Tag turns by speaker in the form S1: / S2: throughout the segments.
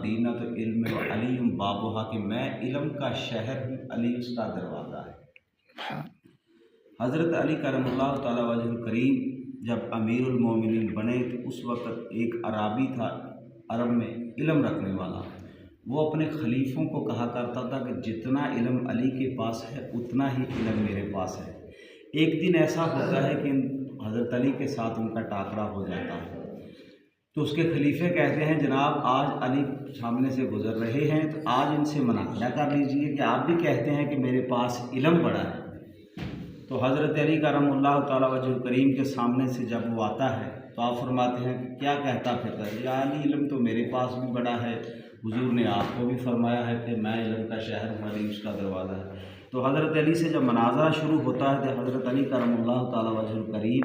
S1: Medina तो इल्म व अली बाबुहा, कि मैं इल्म का शहर हूँ, अली उसका दरवाज़ा है। हज़रत अली करमुल्लाह तआला वजहुल करीम जब अमीरुल मोमिनीन बने तो उस वक़्त एक अराबी था, अरब में इल्म रखने वाला। वो अपने खलीफों को कहा करता था कि जितना इल्म अली के पास है उतना ही इल्म मेरे पास है। एक दिन ऐसा होता है कि हज़रत अली के साथ उनका टाकरा हो जाता है, तो उसके खलीफे कहते हैं जनाब आज अली सामने से गुज़र रहे हैं तो आज इनसे मनाज़रा कर लीजिए कि आप भी कहते हैं कि मेरे पास इल्म बड़ा है। तो हज़रत अली करमुल्लाह तआला वजहुल करीम के सामने से जब वो आता है तो आप फरमाते हैं कि क्या कहता फिरता है, या अली इल्म तो मेरे पास भी बड़ा है, हुजूर ने आपको भी फरमाया है कि मैं इल्म का शहर हूँ, अली उसका दरवाज़ा है। तो हज़रत अली से जब मनाज़रा शुरू होता है तो हज़रत अली करमुल्लाह तआला वजहुल करीम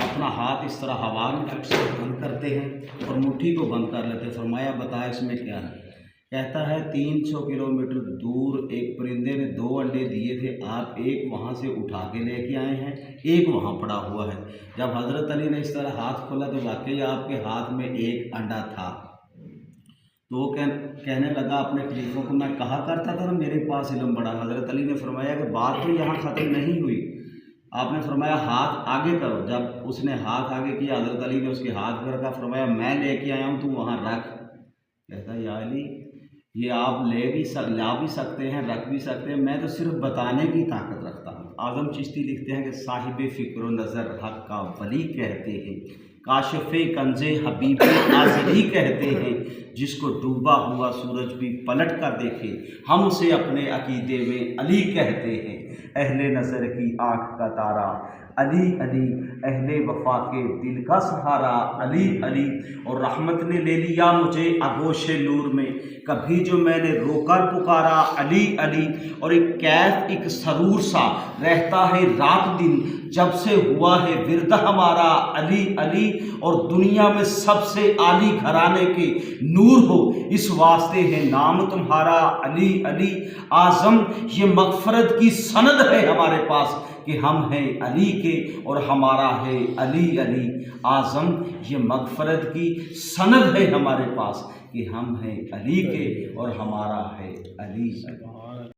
S1: अपना हाथ इस तरह हवा में अक्सर बंद करते हैं और मुट्ठी को बंद कर लेते हैं। फरमाया बता इसमें क्या है। कहता है 300 किलोमीटर दूर एक परिंदे ने 2 अंडे दिए थे, आप एक वहाँ से उठा के लेके आए हैं, एक वहाँ पड़ा हुआ है। जब हज़रत अली ने इस तरह हाथ खोला तो वाकई आपके हाथ में एक अंडा था। तो वो कहने लगा अपने खलीफों को, मैं कहा करता था ना मेरे पास इल्म बड़ा। हज़रत अली ने फरमाया कि बात तो यहाँ ख़त्म नहीं हुई। आपने फरमाया हाथ आगे करो। जब उसने हाथ आगे किया हज़रत अली ने उसके हाथ पर रखा, फरमाया मैं लेके आया हूँ, तू वहाँ रख। कहता या अली ये आप ला भी सकते हैं, रख भी सकते हैं, मैं तो सिर्फ बताने की ताकत रखता हूँ। आज़म चिश्ती लिखते हैं कि साहिब फ़िक्र नज़र हक़ का वली कहते हैं, काशिफ़े कंज़े हबीब आज़री कहते हैं, जिसको डूबा हुआ सूरज भी पलट कर देखे हम उसे अपने अकीदे में अली कहते हैं। अहले नज़र की आँख का तारा अली अली, अहले वफा के दिल का सहारा अली अली। और रहमत ने ले लिया मुझे आगोशे नूर में, कभी जो मैंने रोकर पुकारा अली अली। और एक कैफ एक सरूर सा रहता है रात दिन, जब से हुआ है विरद हमारा अली अली। और दुनिया में सबसे आली घराने के नूर हो, इस वास्ते है नाम तुम्हारा अली अली। आज़म ये मग़फ़रत की सनद है हमारे पास कि हम हैं अली के और हमारा है अली अली। आज़म ये मग़फ़रत की सनद है हमारे पास कि हम हैं अली के और हमारा है अली अली।